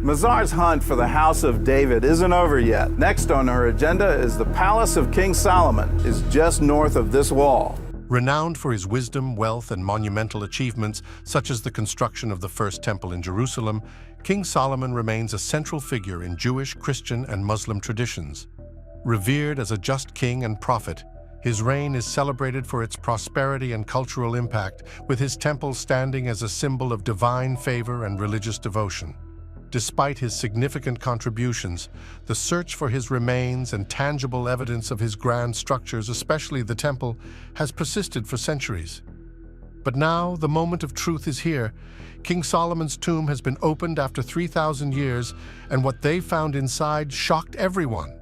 Mazar's hunt for the house of David isn't over yet. Next on her agenda is the palace of King Solomon, is just north of this wall. Renowned for his wisdom, wealth, and monumental achievements, such as the construction of the first temple in Jerusalem, King Solomon remains a central figure in Jewish, Christian, and Muslim traditions. Revered as a just king and prophet, his reign is celebrated for its prosperity and cultural impact, with his temple standing as a symbol of divine favor and religious devotion. Despite his significant contributions, the search for his remains and tangible evidence of his grand structures, especially the temple, has persisted for centuries. But now, the moment of truth is here. King Solomon's tomb has been opened after 3,000 years, and what they found inside shocked everyone.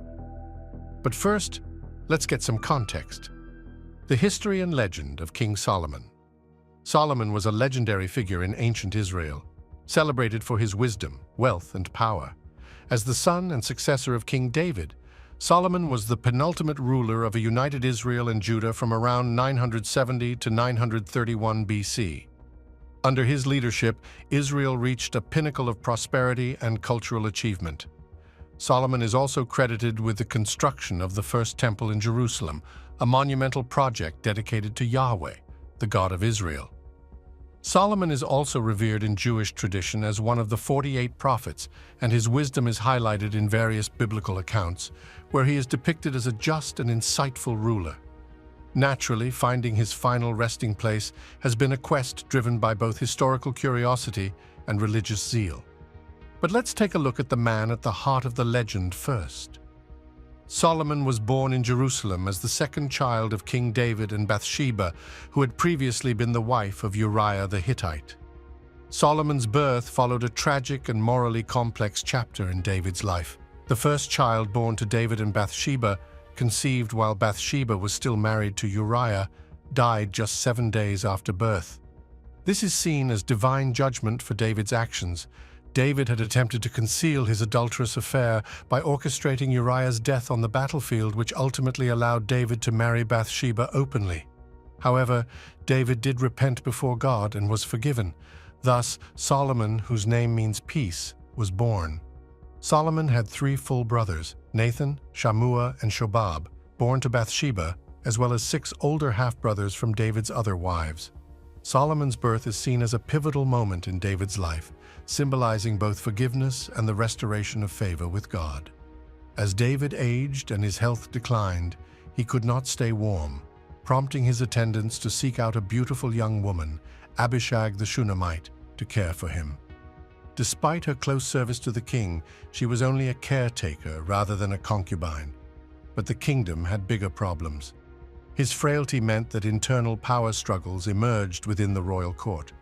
But first, let's get some context. The history and legend of King Solomon. Solomon was a legendary figure in ancient Israel, celebrated for his wisdom, wealth, and power. As the son and successor of King David, Solomon was the penultimate ruler of a united Israel and Judah from around 970 to 931 BC. Under his leadership, Israel reached a pinnacle of prosperity and cultural achievement. Solomon is also credited with the construction of the first temple in Jerusalem, a monumental project dedicated to Yahweh, the God of Israel. Solomon is also revered in Jewish tradition as one of the 48 prophets, and his wisdom is highlighted in various biblical accounts, where he is depicted as a just and insightful ruler. Naturally, finding his final resting place has been a quest driven by both historical curiosity and religious zeal. But let's take a look at the man at the heart of the legend first. Solomon was born in Jerusalem as the second child of King David and Bathsheba, who had previously been the wife of Uriah the Hittite. Solomon's birth followed a tragic and morally complex chapter in David's life. The first child born to David and Bathsheba, conceived while Bathsheba was still married to Uriah, died just 7 days after birth. This is seen as divine judgment for David's actions. David had attempted to conceal his adulterous affair by orchestrating Uriah's death on the battlefield, which ultimately allowed David to marry Bathsheba openly. However, David did repent before God and was forgiven. Thus, Solomon, whose name means peace, was born. Solomon had 3 full brothers, Nathan, Shammua, and Shobab, born to Bathsheba, as well as 6 older half-brothers from David's other wives. Solomon's birth is seen as a pivotal moment in David's life, symbolizing both forgiveness and the restoration of favor with God. As David aged and his health declined, he could not stay warm, prompting his attendants to seek out a beautiful young woman, Abishag the Shunammite, to care for him. Despite her close service to the king, she was only a caretaker rather than a concubine. But the kingdom had bigger problems. His frailty meant that internal power struggles emerged within the royal court.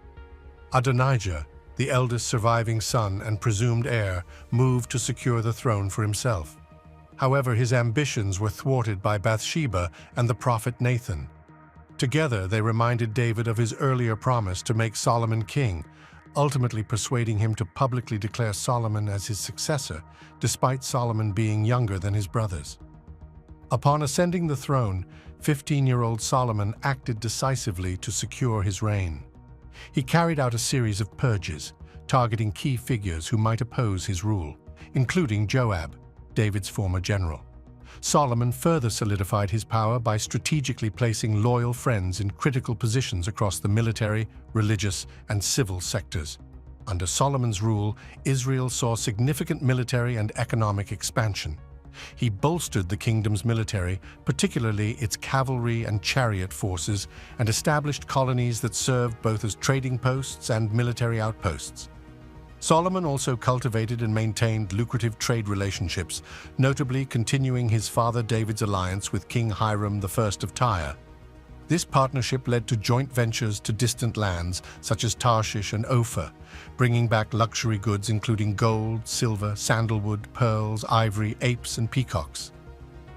Adonijah, the eldest surviving son and presumed heir, moved to secure the throne for himself. However, his ambitions were thwarted by Bathsheba and the prophet Nathan. Together, they reminded David of his earlier promise to make Solomon king, ultimately persuading him to publicly declare Solomon as his successor, despite Solomon being younger than his brothers. Upon ascending the throne, 15-year-old Solomon acted decisively to secure his reign. He carried out a series of purges, targeting key figures who might oppose his rule, including Joab, David's former general. Solomon further solidified his power by strategically placing loyal friends in critical positions across the military, religious, and civil sectors. Under Solomon's rule, Israel saw significant military and economic expansion. He bolstered the kingdom's military, particularly its cavalry and chariot forces, and established colonies that served both as trading posts and military outposts. Solomon also cultivated and maintained lucrative trade relationships, notably continuing his father David's alliance with King Hiram I of Tyre. This partnership led to joint ventures to distant lands such as Tarshish and Ophir, bringing back luxury goods including gold, silver, sandalwood, pearls, ivory, apes, and peacocks.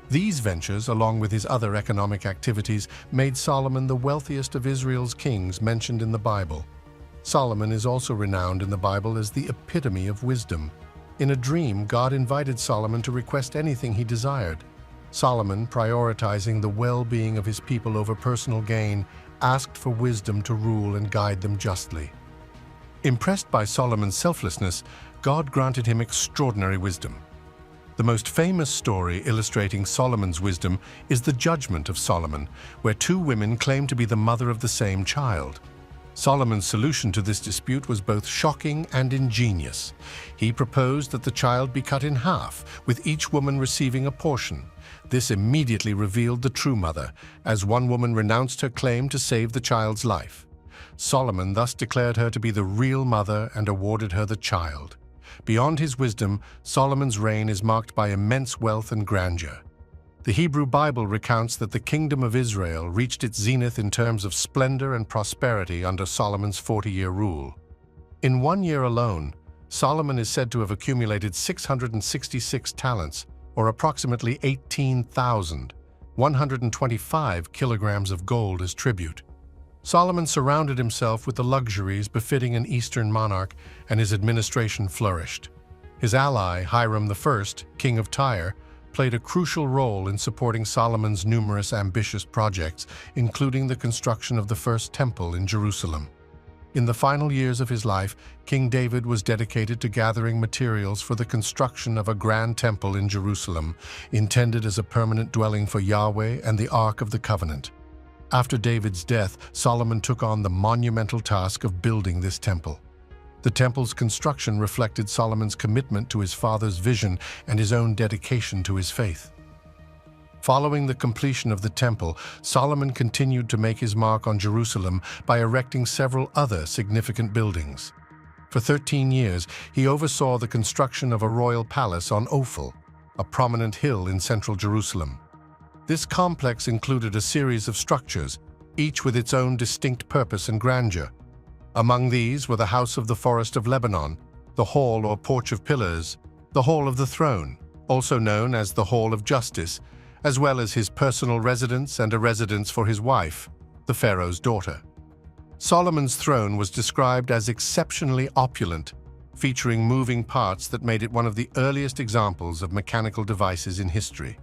These ventures, along with his other economic activities, made Solomon the wealthiest of Israel's kings mentioned in the Bible. Solomon is also renowned in the Bible as the epitome of wisdom. In a dream, God invited Solomon to request anything he desired. Solomon, prioritizing the well-being of his people over personal gain, asked for wisdom to rule and guide them justly. Impressed by Solomon's selflessness, God granted him extraordinary wisdom. The most famous story illustrating Solomon's wisdom is the Judgment of Solomon, where two women claim to be the mother of the same child. Solomon's solution to this dispute was both shocking and ingenious. He proposed that the child be cut in half, with each woman receiving a portion. This immediately revealed the true mother, as one woman renounced her claim to save the child's life. Solomon thus declared her to be the real mother and awarded her the child. Beyond his wisdom, Solomon's reign is marked by immense wealth and grandeur. The Hebrew Bible recounts that the kingdom of Israel reached its zenith in terms of splendor and prosperity under Solomon's 40-year rule. In 1 year alone, Solomon is said to have accumulated 666 talents, or approximately 18,125 kilograms of gold as tribute. Solomon surrounded himself with the luxuries befitting an Eastern monarch, and his administration flourished. His ally, Hiram I, king of Tyre, played a crucial role in supporting Solomon's numerous ambitious projects, including the construction of the first temple in Jerusalem. In the final years of his life, King David was dedicated to gathering materials for the construction of a grand temple in Jerusalem, intended as a permanent dwelling for Yahweh and the Ark of the Covenant. After David's death, Solomon took on the monumental task of building this temple. The temple's construction reflected Solomon's commitment to his father's vision and his own dedication to his faith. Following the completion of the temple, Solomon continued to make his mark on Jerusalem by erecting several other significant buildings. For 13 years, he oversaw the construction of a royal palace on Ophel, a prominent hill in central Jerusalem. This complex included a series of structures, each with its own distinct purpose and grandeur. Among these were the House of the Forest of Lebanon, the Hall or Porch of Pillars, the Hall of the Throne, also known as the Hall of Justice, as well as his personal residence and a residence for his wife, the Pharaoh's daughter. Solomon's throne was described as exceptionally opulent, featuring moving parts that made it one of the earliest examples of mechanical devices in history.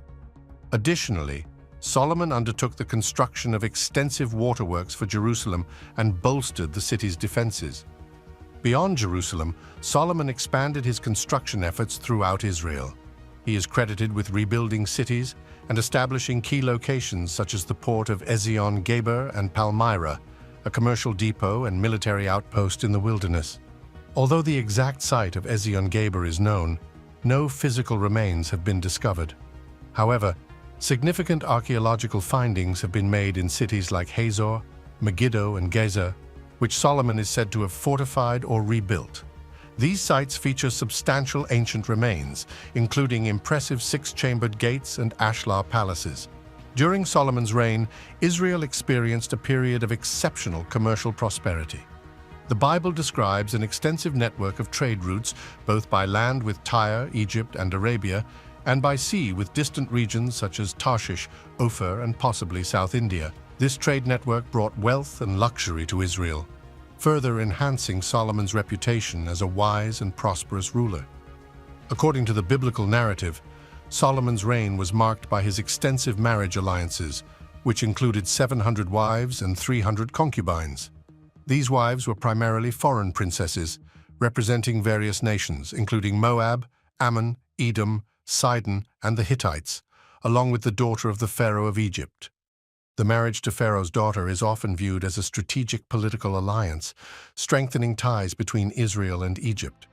Additionally, Solomon undertook the construction of extensive waterworks for Jerusalem and bolstered the city's defenses. Beyond Jerusalem, Solomon expanded his construction efforts throughout Israel. He is credited with rebuilding cities and establishing key locations such as the port of Ezion-Geber and Palmyra, a commercial depot and military outpost in the wilderness. Although the exact site of Ezion-Geber is known, no physical remains have been discovered. However, significant archaeological findings have been made in cities like Hazor, Megiddo, and Gezer, which Solomon is said to have fortified or rebuilt. These sites feature substantial ancient remains, including impressive six-chambered gates and ashlar palaces. During Solomon's reign, Israel experienced a period of exceptional commercial prosperity. The Bible describes an extensive network of trade routes, both by land with Tyre, Egypt, and Arabia, and by sea with distant regions such as Tarshish, Ophir, and possibly South India. This trade network brought wealth and luxury to Israel, further enhancing Solomon's reputation as a wise and prosperous ruler. According to the biblical narrative, Solomon's reign was marked by his extensive marriage alliances, which included 700 wives and 300 concubines. These wives were primarily foreign princesses, representing various nations, including Moab, Ammon, Edom, Sidon, and the Hittites, along with the daughter of the Pharaoh of Egypt. The marriage to Pharaoh's daughter is often viewed as a strategic political alliance, strengthening ties between Israel and Egypt.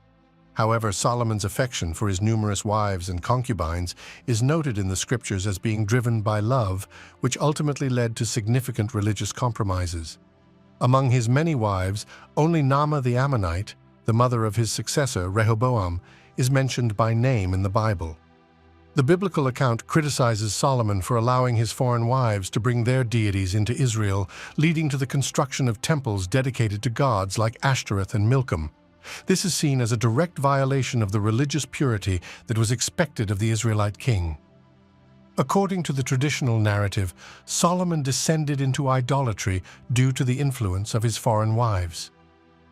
However, Solomon's affection for his numerous wives and concubines is noted in the scriptures as being driven by love, which ultimately led to significant religious compromises. Among his many wives, only Naamah the Ammonite, the mother of his successor, Rehoboam, is mentioned by name in the Bible. The biblical account criticizes Solomon for allowing his foreign wives to bring their deities into Israel, leading to the construction of temples dedicated to gods like Ashtoreth and Milcom. This is seen as a direct violation of the religious purity that was expected of the Israelite king. According to the traditional narrative, Solomon descended into idolatry due to the influence of his foreign wives.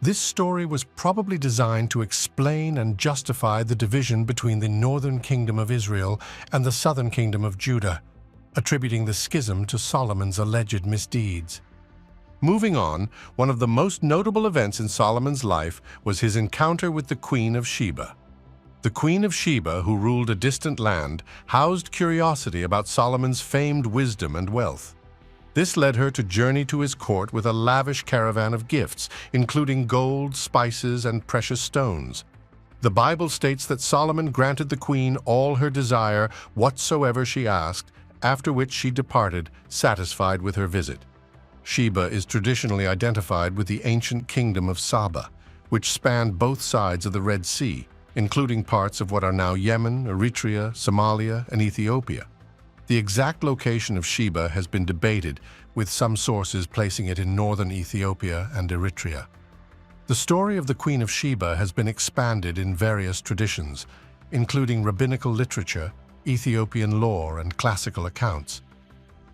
This story was probably designed to explain and justify the division between the northern kingdom of Israel and the southern kingdom of Judah, attributing the schism to Solomon's alleged misdeeds. Moving on, one of the most notable events in Solomon's life was his encounter with the Queen of Sheba. The Queen of Sheba, who ruled a distant land, housed curiosity about Solomon's famed wisdom and wealth. This led her to journey to his court with a lavish caravan of gifts, including gold, spices, and precious stones. The Bible states that Solomon granted the queen all her desire, whatsoever she asked, after which she departed, satisfied with her visit. Sheba is traditionally identified with the ancient kingdom of Saba, which spanned both sides of the Red Sea, including parts of what are now Yemen, Eritrea, Somalia, and Ethiopia. The exact location of Sheba has been debated, with some sources placing it in northern Ethiopia and Eritrea. The story of the Queen of Sheba has been expanded in various traditions, including rabbinical literature, Ethiopian lore, and classical accounts.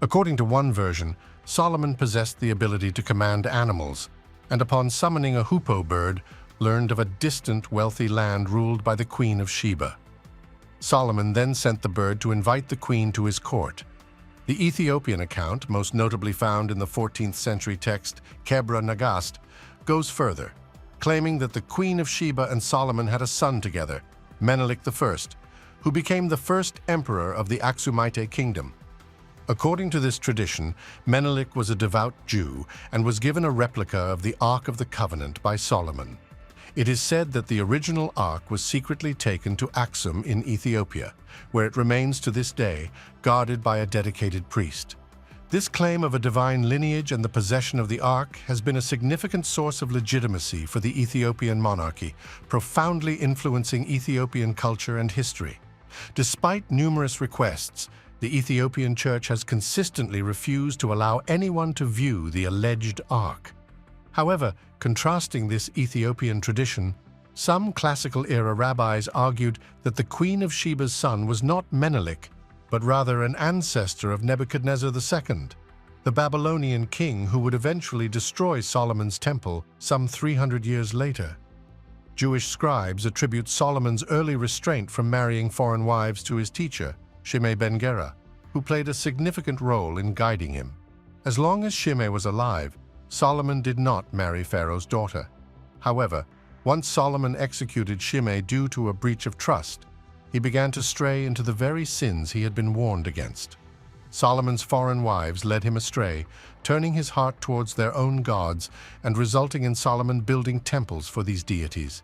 According to one version, Solomon possessed the ability to command animals, and upon summoning a hoopoe bird, learned of a distant, wealthy land ruled by the Queen of Sheba. Solomon then sent the bird to invite the queen to his court. The Ethiopian account, most notably found in the 14th century text Kebra Nagast, goes further, claiming that the Queen of Sheba and Solomon had a son together, Menelik I, who became the first emperor of the Aksumite kingdom. According to this tradition, Menelik was a devout Jew and was given a replica of the Ark of the Covenant by Solomon. It is said that the original Ark was secretly taken to Aksum in Ethiopia, where it remains to this day, guarded by a dedicated priest. This claim of a divine lineage and the possession of the Ark has been a significant source of legitimacy for the Ethiopian monarchy, profoundly influencing Ethiopian culture and history. Despite numerous requests, the Ethiopian Church has consistently refused to allow anyone to view the alleged Ark. However, contrasting this Ethiopian tradition, some classical-era rabbis argued that the Queen of Sheba's son was not Menelik, but rather an ancestor of Nebuchadnezzar II, the Babylonian king who would eventually destroy Solomon's temple some 300 years later. Jewish scribes attribute Solomon's early restraint from marrying foreign wives to his teacher, Shimei ben Gera, who played a significant role in guiding him. As long as Shimei was alive, Solomon did not marry Pharaoh's daughter. However, once Solomon executed Shimei due to a breach of trust, he began to stray into the very sins he had been warned against. Solomon's foreign wives led him astray, turning his heart towards their own gods and resulting in Solomon building temples for these deities.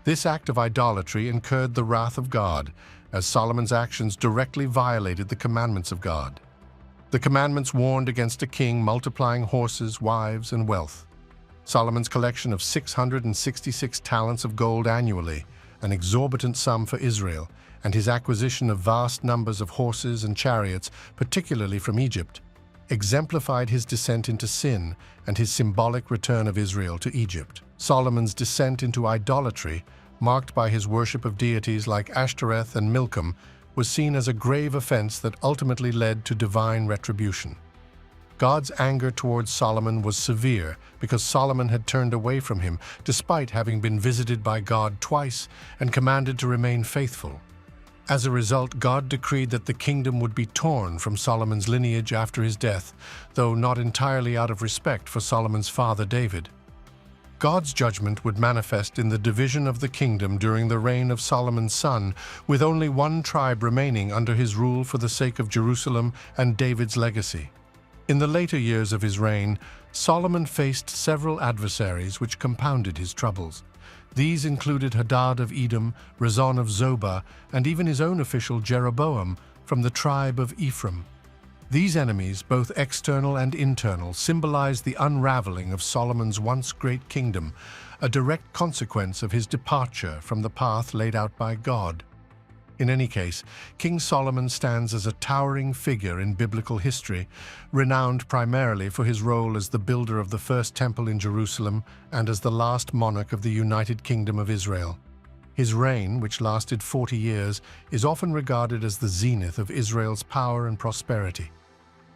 This act of idolatry incurred the wrath of God, as Solomon's actions directly violated the commandments of God. The commandments warned against a king multiplying horses, wives, and wealth. Solomon's collection of 666 talents of gold annually, an exorbitant sum for Israel, and his acquisition of vast numbers of horses and chariots, particularly from Egypt, exemplified his descent into sin and his symbolic return of Israel to Egypt. Solomon's descent into idolatry, marked by his worship of deities like Ashtoreth and Milcom, was seen as a grave offense that ultimately led to divine retribution. God's anger towards Solomon was severe because Solomon had turned away from him despite having been visited by God twice and commanded to remain faithful. As a result, God decreed that the kingdom would be torn from Solomon's lineage after his death, though not entirely out of respect for Solomon's father David. God's judgment would manifest in the division of the kingdom during the reign of Solomon's son, with only one tribe remaining under his rule for the sake of Jerusalem and David's legacy. In the later years of his reign, Solomon faced several adversaries which compounded his troubles. These included Hadad of Edom, Rezon of Zobah, and even his own official Jeroboam from the tribe of Ephraim. These enemies, both external and internal, symbolized the unraveling of Solomon's once great kingdom, a direct consequence of his departure from the path laid out by God. In any case, King Solomon stands as a towering figure in biblical history, renowned primarily for his role as the builder of the first temple in Jerusalem and as the last monarch of the United Kingdom of Israel. His reign, which lasted 40 years, is often regarded as the zenith of Israel's power and prosperity.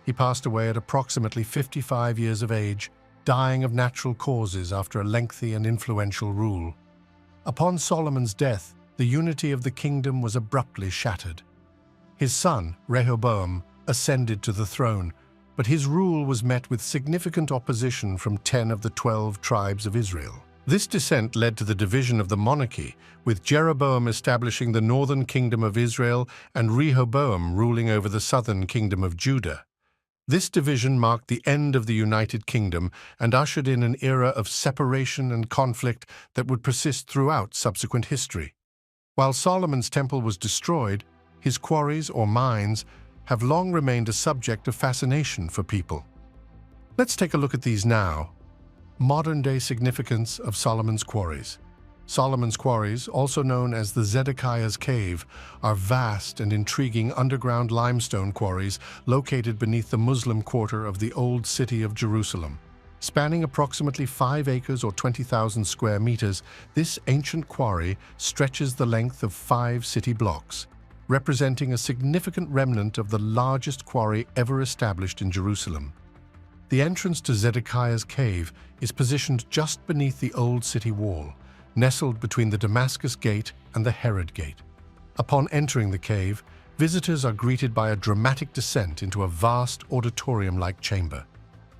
He passed away at approximately 55 years of age, dying of natural causes after a lengthy and influential rule. Upon Solomon's death, the unity of the kingdom was abruptly shattered. His son, Rehoboam, ascended to the throne, but his rule was met with significant opposition from 10 of the 12 tribes of Israel. This dissent led to the division of the monarchy, with Jeroboam establishing the northern kingdom of Israel and Rehoboam ruling over the southern kingdom of Judah. This division marked the end of the United Kingdom and ushered in an era of separation and conflict that would persist throughout subsequent history. While Solomon's temple was destroyed, his quarries or mines have long remained a subject of fascination for people. Let's take a look at these now. Modern-day significance of Solomon's quarries. Solomon's quarries, also known as the Zedekiah's Cave, are vast and intriguing underground limestone quarries located beneath the Muslim quarter of the Old City of Jerusalem. Spanning approximately 5 acres or 20,000 square meters, this ancient quarry stretches the length of 5 city blocks, representing a significant remnant of the largest quarry ever established in Jerusalem. The entrance to Zedekiah's Cave is positioned just beneath the Old City wall, nestled between the Damascus Gate and the Herod Gate. Upon entering the cave, visitors are greeted by a dramatic descent into a vast auditorium-like chamber.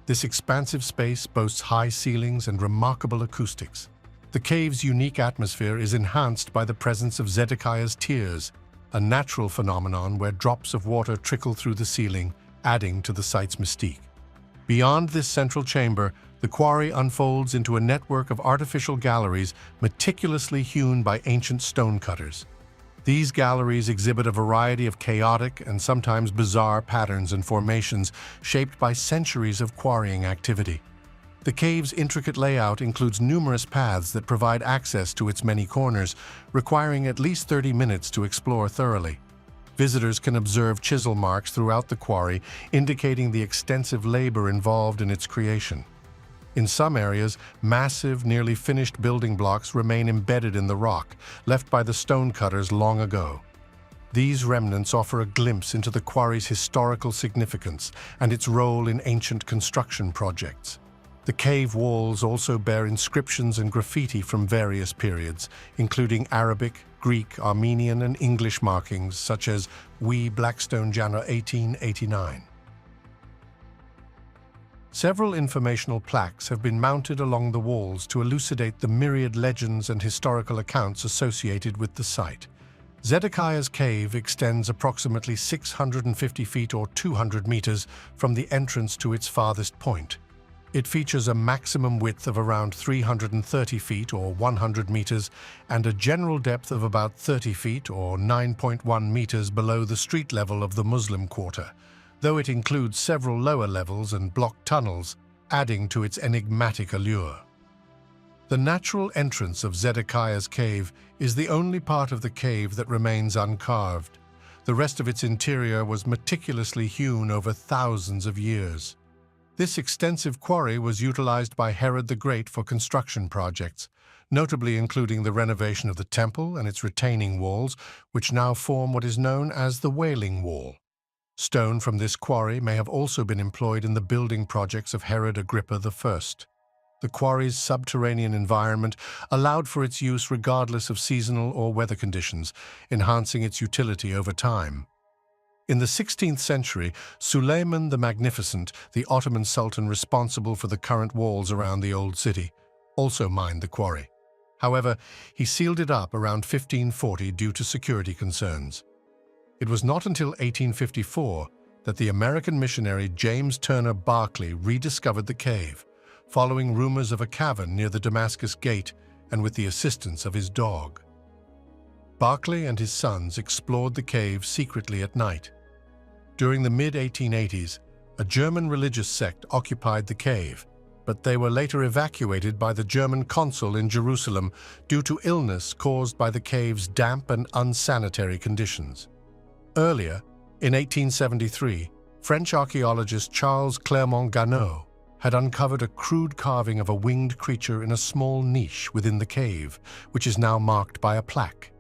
This expansive space boasts high ceilings and remarkable acoustics. The cave's unique atmosphere is enhanced by the presence of Zedekiah's tears, a natural phenomenon where drops of water trickle through the ceiling, adding to the site's mystique. Beyond this central chamber, the quarry unfolds into a network of artificial galleries meticulously hewn by ancient stonecutters. These galleries exhibit a variety of chaotic and sometimes bizarre patterns and formations shaped by centuries of quarrying activity. The cave's intricate layout includes numerous paths that provide access to its many corners, requiring at least 30 minutes to explore thoroughly. Visitors can observe chisel marks throughout the quarry, indicating the extensive labor involved in its creation. In some areas, massive, nearly finished building blocks remain embedded in the rock, left by the stonecutters long ago. These remnants offer a glimpse into the quarry's historical significance and its role in ancient construction projects. The cave walls also bear inscriptions and graffiti from various periods, including Arabic, Greek, Armenian, and English markings such as We Blackstone Jana 1889. Several informational plaques have been mounted along the walls to elucidate the myriad legends and historical accounts associated with the site. Zedekiah's Cave extends approximately 650 feet or 200 meters from the entrance to its farthest point. It features a maximum width of around 330 feet or 100 meters and a general depth of about 30 feet or 9.1 meters below the street level of the Muslim quarter, though it includes several lower levels and blocked tunnels, adding to its enigmatic allure. The natural entrance of Zedekiah's Cave is the only part of the cave that remains uncarved. The rest of its interior was meticulously hewn over thousands of years. This extensive quarry was utilized by Herod the Great for construction projects, notably including the renovation of the temple and its retaining walls, which now form what is known as the Wailing Wall. Stone from this quarry may have also been employed in the building projects of Herod Agrippa I. The quarry's subterranean environment allowed for its use regardless of seasonal or weather conditions, enhancing its utility over time. In the 16th century, Suleiman the Magnificent, the Ottoman Sultan responsible for the current walls around the Old City, also mined the quarry. However, he sealed it up around 1540 due to security concerns. It was not until 1854 that the American missionary James Turner Barclay rediscovered the cave, following rumors of a cavern near the Damascus Gate and with the assistance of his dog. Barclay and his sons explored the cave secretly at night. During the mid-1880s, a German religious sect occupied the cave, but they were later evacuated by the German consul in Jerusalem due to illness caused by the cave's damp and unsanitary conditions. Earlier, in 1873, French archaeologist Charles Clermont-Ganneau had uncovered a crude carving of a winged creature in a small niche within the cave, which is now marked by a plaque.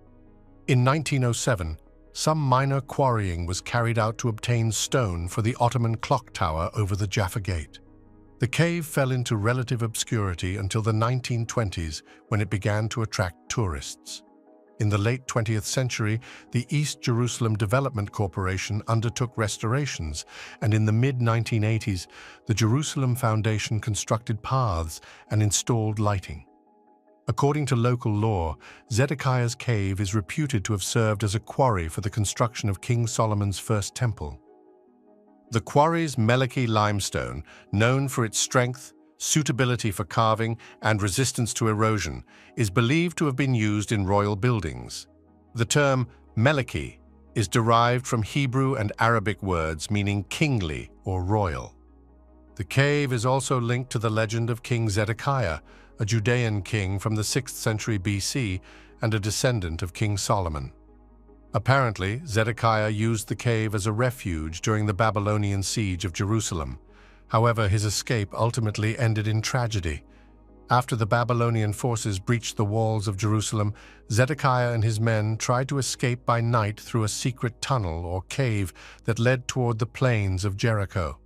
In 1907, some minor quarrying was carried out to obtain stone for the Ottoman clock tower over the Jaffa Gate. The cave fell into relative obscurity until the 1920s, when it began to attract tourists. In the late 20th century, the East Jerusalem Development Corporation undertook restorations, and in the mid-1980s, the Jerusalem Foundation constructed paths and installed lighting. According to local law, Zedekiah's cave is reputed to have served as a quarry for the construction of King Solomon's first temple. The quarry's Meleki limestone, known for its strength, suitability for carving, and resistance to erosion, is believed to have been used in royal buildings. The term Meleki is derived from Hebrew and Arabic words meaning kingly or royal. The cave is also linked to the legend of King Zedekiah, a Judean king from the 6th century BC and a descendant of King Solomon. Apparently, Zedekiah used the cave as a refuge during the Babylonian siege of Jerusalem. However, his escape ultimately ended in tragedy. After the Babylonian forces breached the walls of Jerusalem, Zedekiah and his men tried to escape by night through a secret tunnel or cave that led toward the plains of Jericho.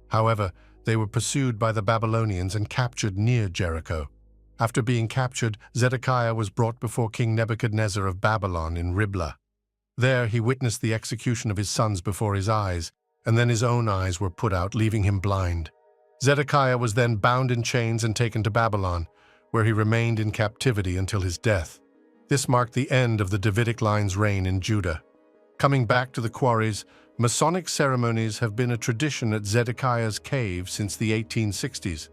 However, they were pursued by the Babylonians and captured near Jericho. After being captured, Zedekiah was brought before King Nebuchadnezzar of Babylon in Riblah. There he witnessed the execution of his sons before his eyes, and then his own eyes were put out, leaving him blind. Zedekiah was then bound in chains and taken to Babylon, where he remained in captivity until his death. This marked the end of the Davidic line's reign in Judah. Coming back to the quarries, Masonic ceremonies have been a tradition at Zedekiah's cave since the 1860s.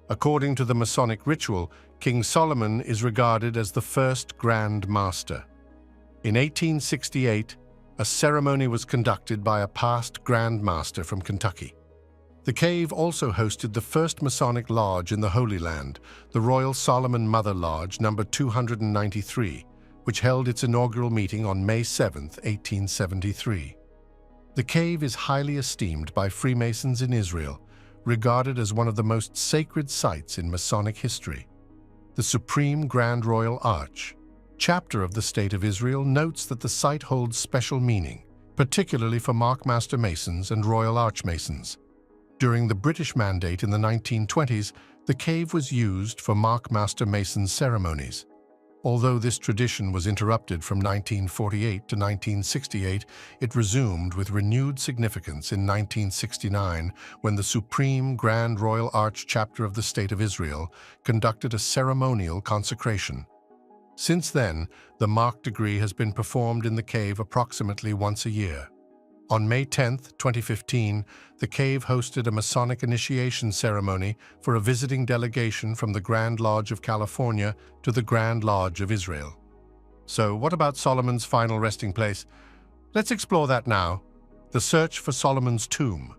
According to the Masonic ritual, King Solomon is regarded as the first Grand Master. In 1868, a ceremony was conducted by a past Grand Master from Kentucky. The cave also hosted the first Masonic lodge in the Holy Land, the Royal Solomon Mother Lodge No. 293, which held its inaugural meeting on May 7, 1873. The cave is highly esteemed by Freemasons in Israel, regarded as one of the most sacred sites in Masonic history. The Supreme Grand Royal Arch, chapter of the State of Israel, notes that the site holds special meaning, particularly for Markmaster Masons and Royal Archmasons. During the British Mandate in the 1920s, the cave was used for Markmaster Mason ceremonies. Although this tradition was interrupted from 1948 to 1968, it resumed with renewed significance in 1969 when the Supreme Grand Royal Arch chapter of the State of Israel conducted a ceremonial consecration. Since then, the marked degree has been performed in the cave approximately once a year. On May 10, 2015, the cave hosted a Masonic initiation ceremony for a visiting delegation from the Grand Lodge of California to the Grand Lodge of Israel. So, what about Solomon's final resting place? Let's explore that now. The search for Solomon's tomb.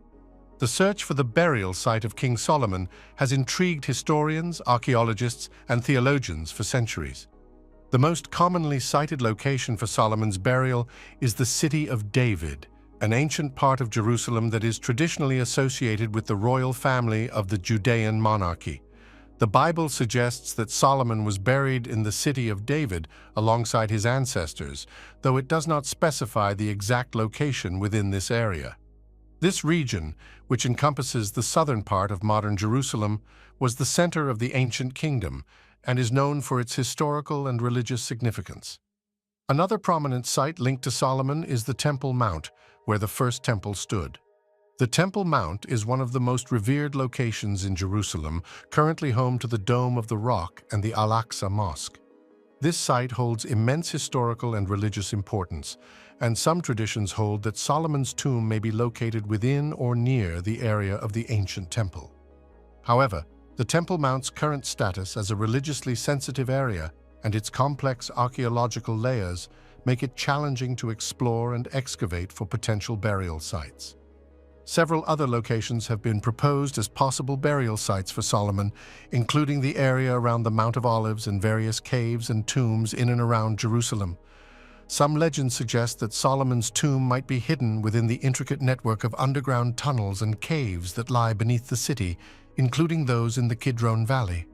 The search for the burial site of King Solomon has intrigued historians, archaeologists, and theologians for centuries. The most commonly cited location for Solomon's burial is the city of David, an ancient part of Jerusalem that is traditionally associated with the royal family of the Judean monarchy. The Bible suggests that Solomon was buried in the city of David alongside his ancestors, though it does not specify the exact location within this area. This region, which encompasses the southern part of modern Jerusalem, was the center of the ancient kingdom and is known for its historical and religious significance. Another prominent site linked to Solomon is the Temple Mount, where the first temple stood. The Temple Mount is one of the most revered locations in Jerusalem, currently home to the Dome of the Rock and the Al-Aqsa Mosque. This site holds immense historical and religious importance, and some traditions hold that Solomon's tomb may be located within or near the area of the ancient temple. However, the Temple Mount's current status as a religiously sensitive area and its complex archaeological layers make it challenging to explore and excavate for potential burial sites. Several other locations have been proposed as possible burial sites for Solomon, including the area around the Mount of Olives and various caves and tombs in and around Jerusalem. Some legends suggest that Solomon's tomb might be hidden within the intricate network of underground tunnels and caves that lie beneath the city, including those in the Kidron Valley.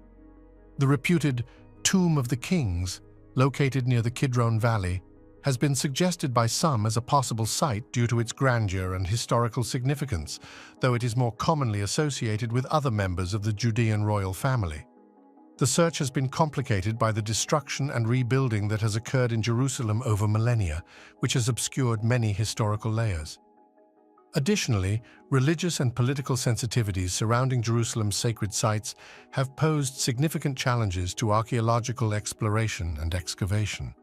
The reputed Tomb of the Kings, located near the Kidron Valley, has been suggested by some as a possible site due to its grandeur and historical significance, though it is more commonly associated with other members of the Judean royal family. The search has been complicated by the destruction and rebuilding that has occurred in Jerusalem over millennia, which has obscured many historical layers. Additionally, religious and political sensitivities surrounding Jerusalem's sacred sites have posed significant challenges to archaeological exploration and excavation.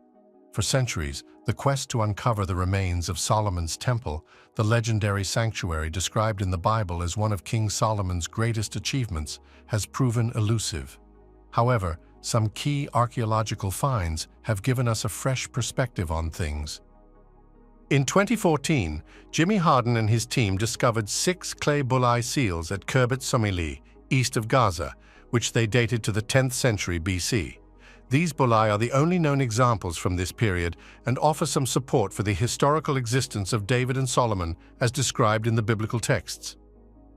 For centuries, the quest to uncover the remains of Solomon's temple, the legendary sanctuary described in the Bible as one of King Solomon's greatest achievements, has proven elusive. However, some key archaeological finds have given us a fresh perspective on things. In 2014, Jimmy Harden and his team discovered 6 clay bullae seals at Khirbet Somili, east of Gaza, which they dated to the 10th century BC. These bullae are the only known examples from this period and offer some support for the historical existence of David and Solomon as described in the biblical texts.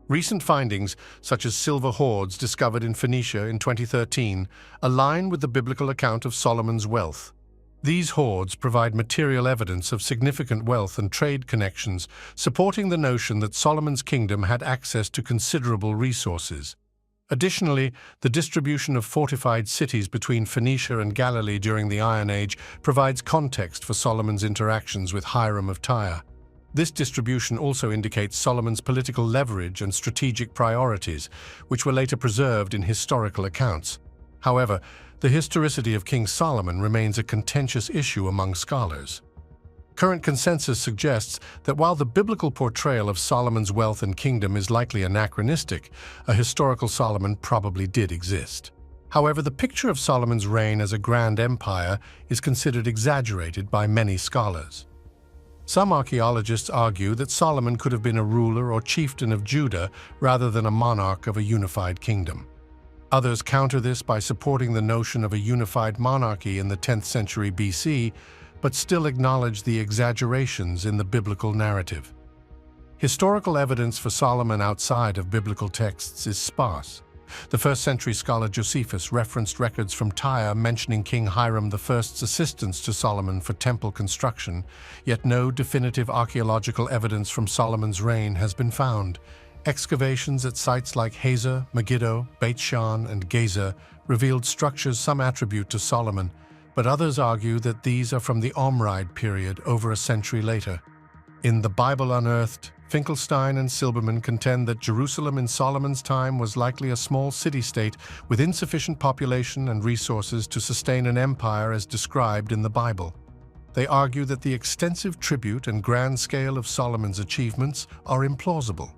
Recent findings, such as silver hoards discovered in Phoenicia in 2013, align with the biblical account of Solomon's wealth. These hoards provide material evidence of significant wealth and trade connections, supporting the notion that Solomon's kingdom had access to considerable resources. Additionally, the distribution of fortified cities between Phoenicia and Galilee during the Iron Age provides context for Solomon's interactions with Hiram of Tyre. This distribution also indicates Solomon's political leverage and strategic priorities, which were later preserved in historical accounts. However, the historicity of King Solomon remains a contentious issue among scholars. Current consensus suggests that while the biblical portrayal of Solomon's wealth and kingdom is likely anachronistic, a historical Solomon probably did exist. However, the picture of Solomon's reign as a grand empire is considered exaggerated by many scholars. Some archaeologists argue that Solomon could have been a ruler or chieftain of Judah rather than a monarch of a unified kingdom. Others counter this by supporting the notion of a unified monarchy in the 10th century BC, but still acknowledge the exaggerations in the biblical narrative. Historical evidence for Solomon outside of biblical texts is sparse. The first-century scholar Josephus referenced records from Tyre mentioning King Hiram I's assistance to Solomon for temple construction, yet no definitive archaeological evidence from Solomon's reign has been found. Excavations at sites like Hazor, Megiddo, Beit Shan, and Gezer revealed structures some attribute to Solomon, but others argue that these are from the Omride period over a century later. In The Bible Unearthed, Finkelstein and Silberman contend that Jerusalem in Solomon's time was likely a small city-state with insufficient population and resources to sustain an empire as described in the Bible. They argue that the extensive tribute and grand scale of Solomon's achievements are implausible.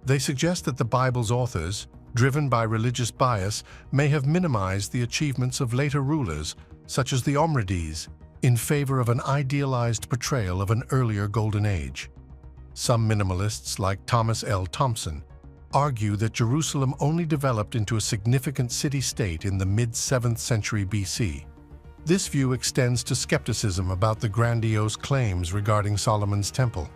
They suggest that the Bible's authors, driven by religious bias, may have minimized the achievements of later rulers, such as the Omrides, in favor of an idealized portrayal of an earlier golden age. Some minimalists, like Thomas L. Thompson, argue that Jerusalem only developed into a significant city-state in the mid-7th century BC. This view extends to skepticism about the grandiose claims regarding Solomon's temple.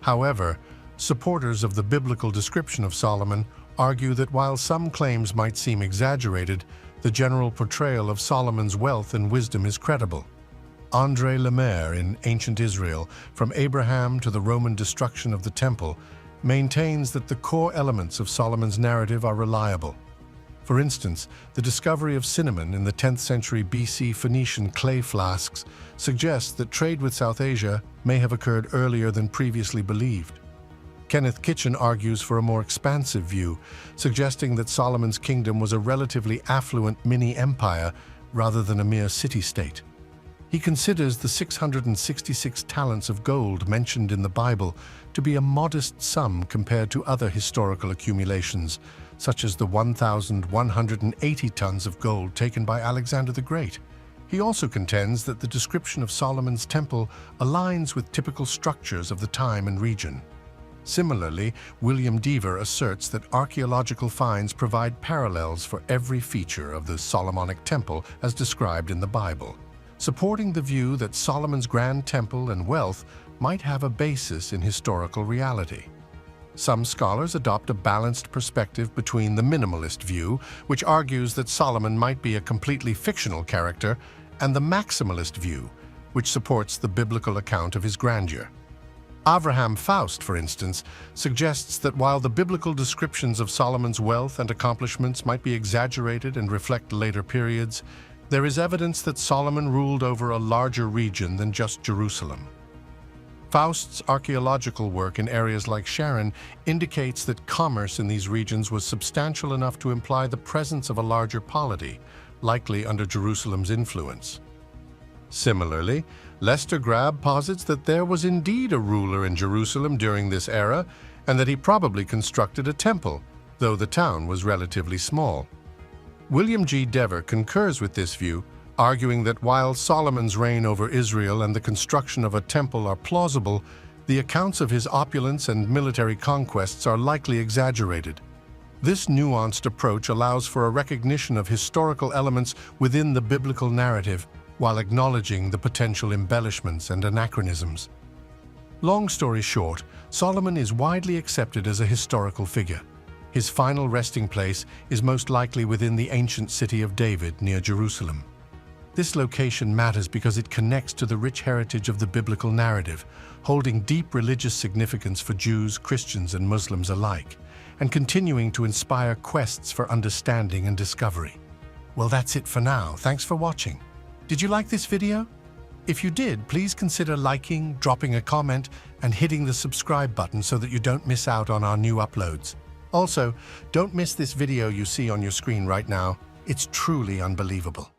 However, supporters of the biblical description of Solomon argue that while some claims might seem exaggerated, the general portrayal of Solomon's wealth and wisdom is credible. André Lemaire in Ancient Israel, From Abraham to the Roman Destruction of the Temple, maintains that the core elements of Solomon's narrative are reliable. For instance, the discovery of cinnamon in the 10th century BC Phoenician clay flasks suggests that trade with South Asia may have occurred earlier than previously believed. Kenneth Kitchen argues for a more expansive view, suggesting that Solomon's kingdom was a relatively affluent mini-empire rather than a mere city-state. He considers the 666 talents of gold mentioned in the Bible to be a modest sum compared to other historical accumulations, such as the 1,180 tons of gold taken by Alexander the Great. He also contends that the description of Solomon's temple aligns with typical structures of the time and region. Similarly, William Deaver asserts that archaeological finds provide parallels for every feature of the Solomonic temple as described in the Bible, supporting the view that Solomon's grand temple and wealth might have a basis in historical reality. Some scholars adopt a balanced perspective between the minimalist view, which argues that Solomon might be a completely fictional character, and the maximalist view, which supports the biblical account of his grandeur. Avraham Faust, for instance, suggests that while the biblical descriptions of Solomon's wealth and accomplishments might be exaggerated and reflect later periods, there is evidence that Solomon ruled over a larger region than just Jerusalem. Faust's archaeological work in areas like Sharon indicates that commerce in these regions was substantial enough to imply the presence of a larger polity, likely under Jerusalem's influence. Similarly, Lester Grabbe posits that there was indeed a ruler in Jerusalem during this era, and that he probably constructed a temple, though the town was relatively small. William G. Dever concurs with this view, arguing that while Solomon's reign over Israel and the construction of a temple are plausible, the accounts of his opulence and military conquests are likely exaggerated. This nuanced approach allows for a recognition of historical elements within the biblical narrative, while acknowledging the potential embellishments and anachronisms. Long story short, Solomon is widely accepted as a historical figure. His final resting place is most likely within the ancient city of David near Jerusalem. This location matters because it connects to the rich heritage of the biblical narrative, holding deep religious significance for Jews, Christians, and Muslims alike, and continuing to inspire quests for understanding and discovery. Well, that's it for now. Thanks for watching. Did you like this video? If you did, please consider liking, dropping a comment, and hitting the subscribe button so that you don't miss out on our new uploads. Also, don't miss this video you see on your screen right now. It's truly unbelievable.